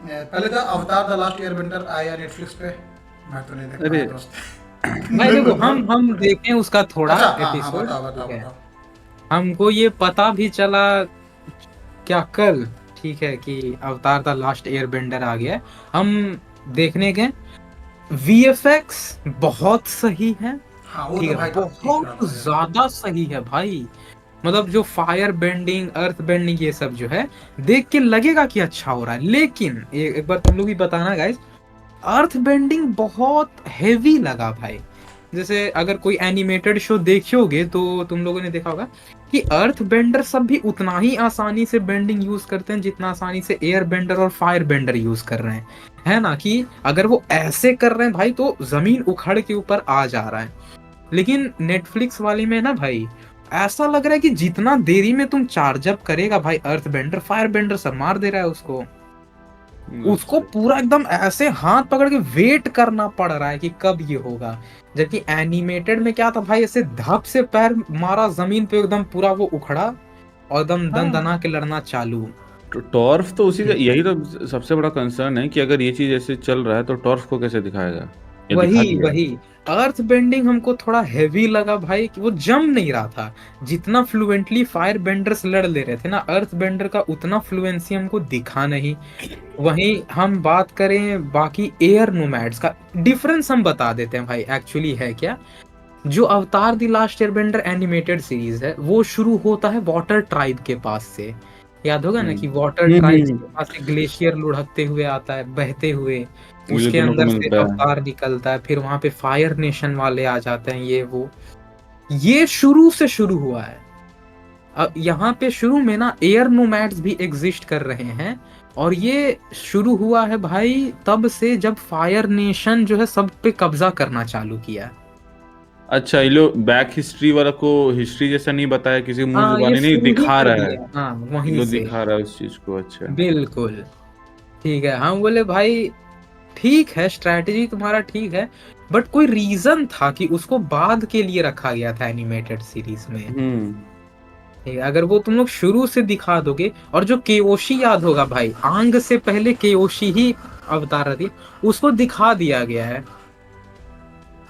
पहले था अवतार द लास्ट एयरबेंडर आया नेटफ्लिक्स पे, मैं तो नहीं देख अरे पाया दोस्त। भाई मैं देखो, बोल हम देखें उसका थोड़ा अच्छा, हाँ हाँ, एपिसोड, बताओ ठीक बताओ है। बताओ। हमको ये पता भी चला क्या कल, ठीक है, कि अवतार द लास्ट एयरबेंडर आ गया है। हम देखने गए, वीएफएक्स बहुत सही है, हाँ वो ठीक तो है, भाई ठीक बहुत रहा था यार। ज्यादा सही है भाई। मतलब जो फायर बेंडिंग, अर्थ बेंडिंग, ये सब जो है, देख के लगेगा कि अच्छा हो रहा है, लेकिन एक बार तुम लोग भी बताना गाइस, अर्थ बेंडिंग बहुत हेवी लगा भाई। जैसे अगर कोई एनिमेटेड शो देखोगे तो तुम लोगों ने देखा होगा कि अर्थ बेंडर सब भी उतना ही आसानी से बेंडिंग यूज करते हैं जितना आसानी से एयर बेंडर और फायर बेंडर यूज कर रहे हैं, है ना। कि अगर वो ऐसे कर रहे हैं भाई तो जमीन उखड़ के ऊपर आ जा रहा है। लेकिन नेटफ्लिक्स वाले में ना भाई, ऐसा लग रहा है कि जितना देरी में तुम चार्ज अप करेगा भाई, अर्थ बेंडर फायर बेंडर सब मार दे रहा है उसको। उसको अच्छा। पूरा एकदम ऐसे हाथ पकड़ के वेट करना पड़ रहा है कि कब ये होगा। जबकि एनिमेटेड में क्या था भाई, ऐसे धप से पैर मारा जमीन पे, एकदम पूरा वो उखड़ा और एकदम दन हाँ, दना के लड़ना चालू। टॉर्फ तो उसी का, यही तो सबसे बड़ा कंसर्न है कि अगर ये चीज ऐसे चल रहा है तो टॉर्फ को कैसे दिखाएगा, या दिखा वही दिया। वही अर्थ बेंडिंग हमको थोड़ा हैवी लगा भाई, कि वो जम नहीं रहा था। जितना फ्लुएंटली फायर बेंडर्स लड़ ले रहे थे ना, अर्थ बेंडर का उतना फ्लुएंसी हमको दिखा नहीं। वहीं हम बात करें बाकी एयर नोमैड्स का, डिफरेंस हम बता देते हैं भाई, एक्चुअली है क्या। जो अवतार the last Airbender animated series है, वो शुरू होता है वाटर ट्राइब के पास से। याद होगा ना हम्म कि वाटर ट्राइब के पास से ग्लेशियर लुढ़कते हुए आता है, बहते हुए, ये उसके दोनों को अंदर से मिलता है। अवतार निकलता है, फिर वहां पे फायर नेशन वाले आ जाते हैं, ये वो। ये शुरू से शुरू हुआ है। अब यहाँ पे शुरू में ना एयर नोमैड्स भी एग्जिस्ट कर रहे हैं, और ये शुरू हुआ है भाई तब से जब फायर नेशन जो है सब पे कब्जा करना चालू किया। अच्छा, ये लोग बैक हिस्ट्री वाला को हिस्ट्री जैसा नहीं बताया, किसी मुंह हाँ, ये जुबानी नहीं शुरू ही दिखा कर रहा है। दिया, हाँ ये वहीं लोग से। दिखा रहा है उस चीज को। अच्छा। बिल्कुल ठीक है। हम बोले भाई ठीक है, स्ट्रैटेजी तुम्हारा ठीक है, बट कोई रीजन था कि उसको बाद के लिए रखा गया था एनिमेटेड सीरीज में। ठीक है, अगर वो तुम लोग शुरू से दिखा दोगे, और जो केओशी याद होगा भाई, आंग से पहले केओशी ही अवतार थी, उसको दिखा दिया गया है।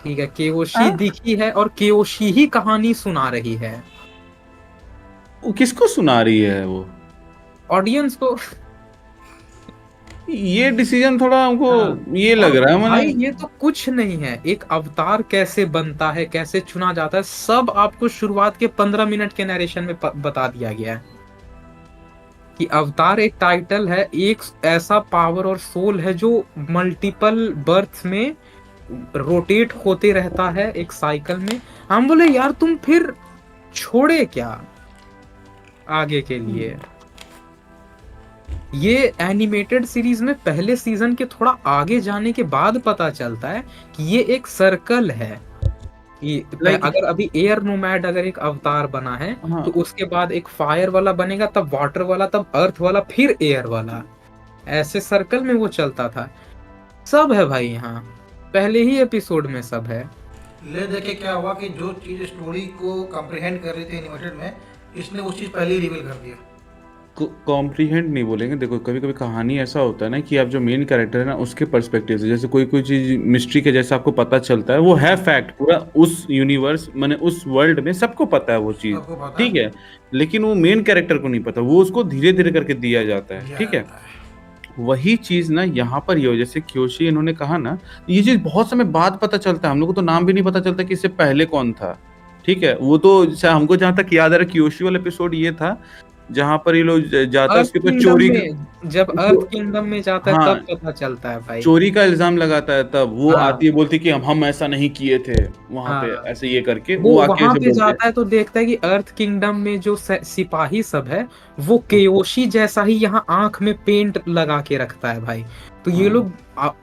ठीक है, केओशी दिखी है और केओशी ही कहानी सुना रही है वो किसको सुना रही है वो? ऑडियंस को। ये डिसीजन थोड़ा हमको हाँ। ये और लग रहा है भाई मैंने। ये तो कुछ नहीं है, एक अवतार कैसे बनता है, कैसे चुना जाता है, सब आपको शुरुआत के 15 मिनट के नरेशन में बता दिया गया है। कि अवतार एक टाइटल है, एक ऐसा पावर और सोल है जो मल्टीपल बर्थ में रोटेट होते रहता है एक साइकिल में। हम बोले यार तुम फिर छोड़े क्या आगे के लिए। ये एनिमेटेड सीरीज में पहले सीजन के थोड़ा आगे जाने के बाद पता चलता है कि ये एक सर्कल है। अगर अभी एयर नोमैड अगर एक अवतार बना है, हाँ। तो उसके बाद एक फायर वाला बनेगा, तब वाटर वाला, तब अर्थ वाला, फिर एयर वाला, ऐसे सर्कल में वो चलता था। सब है भाई यहाँ, पहले ही एपिसोड में सब है। ले देखे क्या हुआ कि जो चीज स्टोरी को कॉम्प्रिहेंड कर रही थी एनिमेटेड में, इसने उस चीज पहले ही रिवील कर दिया। कॉम्प्रीहेंड नहीं बोलेंगे, देखो कभी कभी कहानी ऐसा होता है ना कि आप जो मेन कैरेक्टर है ना उसके पर्सपेक्टिव से, जैसे कोई कोई चीज मिस्ट्री के जैसे आपको पता चलता है, वो है फैक्ट, पूरा उस यूनिवर्स माने उस वर्ल्ड में सबको पता है वो चीज, सबको पता ठीक है। लेकिन वो मेन कैरेक्टर को नहीं पता, वो उसको धीरे धीरे करके दिया जाता है, ठीक है। वही चीज ना यहाँ पर ये हो, जैसे क्योशी इन्होंने कहा ना, ये चीज बहुत समय बाद पता चलता है, हम लोग को तो नाम भी नहीं पता चलता कि इससे पहले कौन था, ठीक है। वो तो हमको जहां तक याद आ रहा है, क्योशी वाला एपिसोड ये था जहां पर ये लोग जाता है अर्थ उसके ऊपर किंगडम चोरी में, जब अर्थ किंगडम में जाता है हाँ, तब पता चलता है भाई। चोरी का इल्जाम लगाता है, तब वो हाँ आती है बोलती है कि हम ऐसा नहीं किए थे वहां पे, हाँ, ऐसे ये करके वो वो आके वहां ऐसे पे बोलते हैं। जाता है तो देखता है कि अर्थ किंगडम में जो सिपाही सब है, वो केओशी जैसा ही यहाँ आंख में पेंट लगा के रखता है भाई। तो ये हाँ, लोग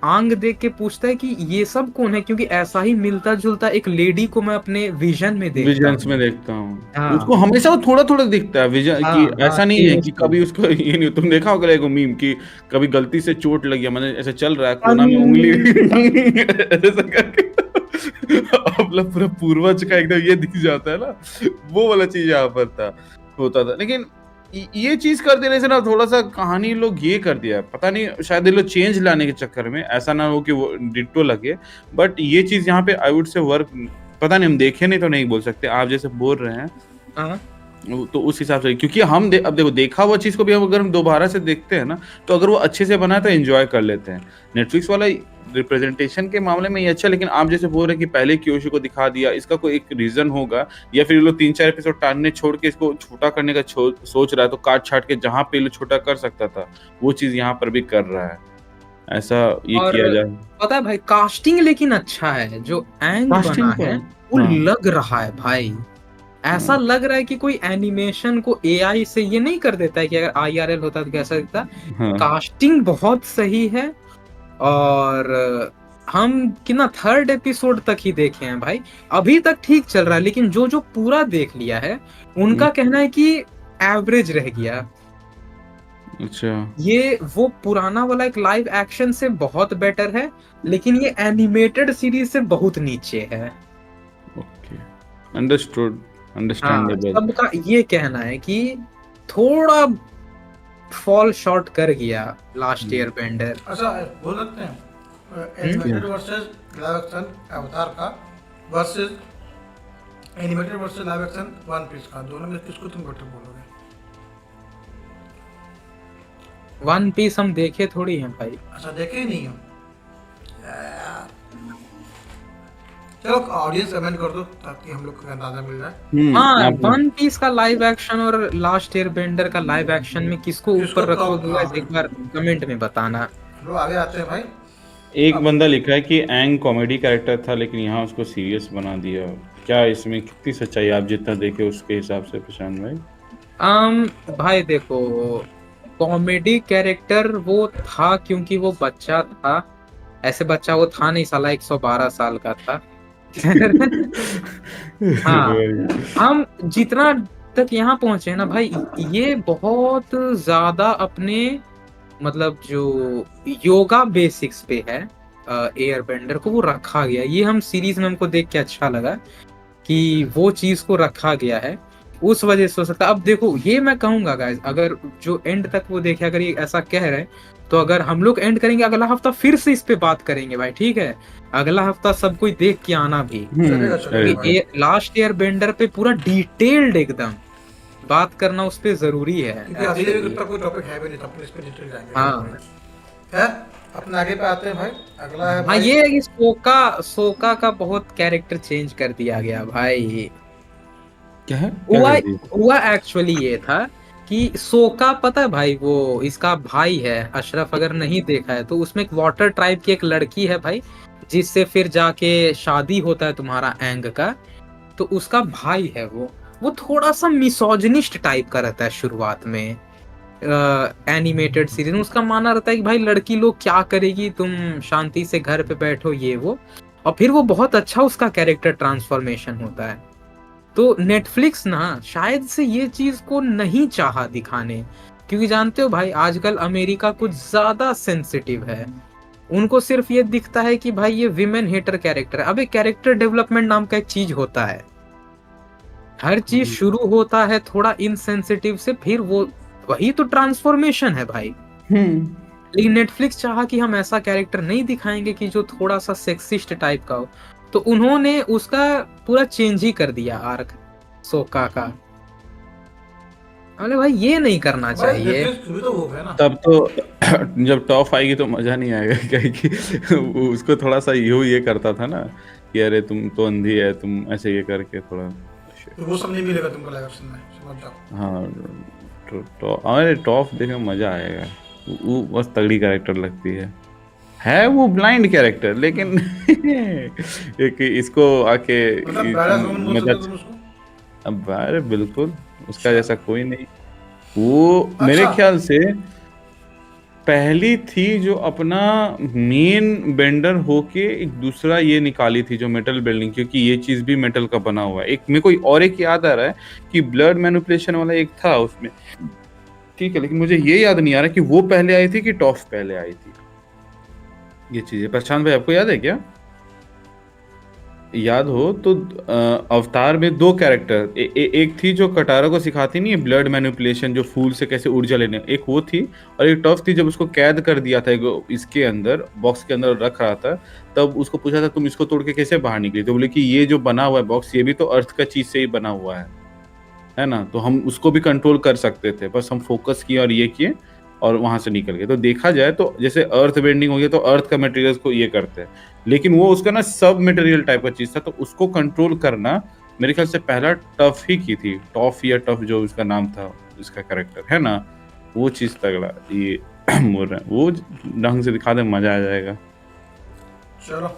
आंग देख के पूछता है कि ये सब कौन है, क्योंकि ऐसा ही मिलता जुलता एक लेडी को मैं अपने विजन में देखता विजन्स हूँ। में देखता हूँ हाँ उसको, हमेशा वो थोड़ा थोड़ा दिखता है विजन हाँ की, हाँ, ऐसा नहीं है कि केओशी। कभी उसको ये नहीं, तुम देखा होगा एगो मीम कि कभी गलती से चोट लगी है, मैंने ऐसे चल रहा है कोना में उंगली ऐसे करके अपना पूरा पूर्वज का एकदम ये दिख जाता है ना, वो वाला चीज यहाँ पर था, होता था। लेकिन ये चीज कर देने से ना थोड़ा सा कहानी लोग ये कर दिया, पता नहीं शायद ये लोग चेंज लाने के चक्कर में ऐसा ना हो कि वो डिट्टो लगे, बट ये चीज यहाँ पे आई वुड से वर्क, पता नहीं हम देखे नहीं तो नहीं बोल सकते, आप जैसे बोल रहे हैं हाँ तो उस हिसाब से, क्योंकि अब देखो देखा हुआ चीज को भी अगर हम दोबारा से देखते हैं ना तो अगर वो अच्छे से बना है तो एंजॉय कर लेते हैं। नेटफ्लिक्स वाला रिप्रेजेंटेशन के मामले में ये अच्छा, लेकिन आप जैसे बोल रहे हैं कि पहले कियोशी को दिखा दिया, इसका कोई एक रीजन होगा, या फिर ये लोग 3-4 एपिसोड टालने छोड़ के इसको छोटा करने का सोच रहा है, तो काट छाट के जहां पे छोटा कर सकता था वो चीज यहाँ पर भी कर रहा है, ऐसा ये और किया जाए। पता है भाई कास्टिंग लेकिन अच्छा है, जो एंग कास्टिंग बना का है वो हाँ लग रहा है भाई, ऐसा लग रहा है कि कोई एनिमेशन को एआई से ये नहीं कर देता है कि अगर आईआरएल होता तो कैसा दिखता। हाँ कास्टिंग बहुत सही है, और हम कि ना थर्ड एपिसोड तक ही देखे हैं भाई, अभी तक ठीक चल रहा है, लेकिन जो जो पूरा देख लिया है उनका कहना है कि एवरेज रह गया। अच्छा ये वो पुराना वाला एक लाइव एक्शन से बहुत बेटर है, लेकिन ये एनिमेटेड सीरीज से बहुत नीचे है। ओके अंडरस्टूड हाँ, अंडरस्टैंडेबल। सबका ये कहना है कि थोड़ा फॉल शॉर्ट कर गया लास्ट ईयर बेंडर। अच्छा बोल सकते हैं animated versus live action Avatar का versus animated versus live action One Piece का, दोनों में किसको तुम बेटर बोलोगे? वन पीस हम देखे थोड़ी हैं भाई। अच्छा देखे ही नहीं हो चलो ऑडियंस कमेंट कर दो ताकि हम लोग को अंदाजा मिल जाए। हाँ आप वन पीस का लाइव एक्शन और लास्ट ईयर बेंडर का लाइव एक्शन में किसको किसको ऊपर रखोगे हाँ, guys, एक बार कमेंट में बताना। हम लोग आगे आते हैं भाई। एक बंदा लिखा है कि एंग कॉमेडी कैरेक्टर था लेकिन यहाँ उसको सीरियस बना दिया, क्या इसमें कितनी सच्चाई आप जितना देखे उसके हिसाब से प्रशांत भाई? भाई देखो कॉमेडी कैरेक्टर वो था क्योंकि वो बच्चा था, ऐसे बच्चा वो था नहीं, साला 112 साल का था। हाँ हम जितना तक यहाँ पहुंचे हैं ना भाई, ये बहुत ज्यादा अपने मतलब जो योगा बेसिक्स पे है एयर बेंडर को वो रखा गया, ये हम सीरीज में हमको देख के अच्छा लगा कि वो चीज को रखा गया है, उस वजह से हो सकता है। अब देखो ये मैं कहूंगा गाइस, अगर जो एंड तक वो देखे अगर ये ऐसा कह रहे हैं, तो अगर हम लोग एंड करेंगे अगला हफ्ता फिर से इस पे बात करेंगे भाई, ठीक है? अगला हफ्ता सब कोई देख के आना भी, चलेगा चलेगा भाई। लास्ट ईयर बेंडर पे पूरा डिटेल्ड एकदम बात करना उस पे जरूरी है क्योंकि अभी actually। तक कोई टॉपिक है भी नहीं तो अपन इस पे डिटेल जाएंगे। हाँ है अपने आगे पे आते हैं भाई। अगला है हाँ भाई ये है कि सोका का बहुत कैरेक्टर चेंज कर दिया गया भाई। क्या है हुआ एक्चुअली ये था कि सोका पता है भाई वो इसका भाई है अशरफ, अगर नहीं देखा है तो उसमें एक वाटर ट्राइब की एक लड़की है भाई, जिससे फिर जाके शादी होता है तुम्हारा एंग का, तो उसका भाई है वो थोड़ा सा मिसोजिनिस्ट टाइप का रहता है शुरुआत में एनिमेटेड सीरीज में। उसका मानना रहता है कि भाई लड़की लोग क्या करेगी, तुम शांति से घर पे बैठो ये वो, और फिर वो बहुत अच्छा उसका कैरेक्टर ट्रांसफॉर्मेशन होता है। तो नेटफ्लिक्स ना शायद से ये चीज को नहीं चाहा दिखाने, क्योंकि जानते हो भाई आजकल अमेरिका कुछ ज्यादा सेंसिटिव है, उनको सिर्फ ये दिखता है कि भाई ये विमेन हेटर कैरेक्टर है। अबे कैरेक्टर डेवलपमेंट नाम का एक चीज होता है, हर चीज शुरू होता है थोड़ा इनसेंसिटिव से, फिर वो वही तो ट्रांसफॉर्मेशन है भाई। लेकिन नेटफ्लिक्स चाहा कि हम ऐसा कैरेक्टर नहीं दिखाएंगे कि जो थोड़ा सा सेक्सिस्ट टाइप का हो, तो उन्होंने उसका पूरा चेंज ही कर दिया आर्क सोका का। अरे भाई ये नहीं करना भाई चाहिए। Netflix भी तो वो है ना। तब तो जब टॉप आएगी तो मजा नहीं आएगा, क्योंकि उसको थोड़ा सा ये करता था ना कि अरे तुम तो अंधी है, तुम ऐसे ये करके थोड़ा तो वो सब नहीं मिलेगा तुमको लाइव एक्शन में, समझ जाओ। हाँ अरे टॉप देखने में मजा आएगा, वो बस तगड़ी कैरेक्टर लगती है वो ब्लाइंड कैरेक्टर, लेकिन एक इसको आके मतलब बैलेंस वुमन बोल सकते हो मजा, तुम उसको। अब अरे बिल्कुल उसका जैसा कोई नहीं। वो मेरे अच्छा। ख्याल से पहली थी जो अपना मेन बेंडर होके एक दूसरा ये निकाली थी जो मेटल बिल्डिंग, क्योंकि ये चीज भी मेटल का बना हुआ है। एक मेरे को और एक याद आ रहा है कि ब्लड मैनिपुलेशन वाला एक था उसमें, ठीक है, लेकिन मुझे ये याद नहीं आ रहा कि वो पहले आई थी कि टॉफ पहले आई थी। ये चीजें प्रशांत भाई आपको याद है क्या? याद हो तो अवतार में दो कैरेक्टर एक थी जो कटारा को सिखाती नहीं है ब्लड मैनिपुलेशन, जो फूल से कैसे ऊर्जा लेने, एक वो थी। और एक टफ थी जब उसको कैद कर दिया था इसके अंदर, बॉक्स के अंदर रख रहा था, तब उसको पूछा था तुम इसको तोड़ के कैसे बाहर निकली, तो बोले कि ये जो बना हुआ है बॉक्स, ये भी तो अर्थ का चीज से ही बना हुआ है ना, तो हम उसको भी कंट्रोल कर सकते थे, बस हम फोकस किए और ये किए और वहां से निकल गए। तो देखा जाए तो जैसे अर्थ बेंडिंग हो गया तो अर्थ का मटेरियल्स को ये करते हैं, लेकिन वो उसका ना सब मटेरियल टाइप का चीज था, तो उसको कंट्रोल करना मेरे ख्याल से पहला टफ ही की थी, टॉफ या टफ जो उसका नाम था, इसका कैरेक्टर है ना, वो चीज तगड़ा ये बोल रहे हैं, वो ढंग से दिखा दे मजा आ जाएगा। चलो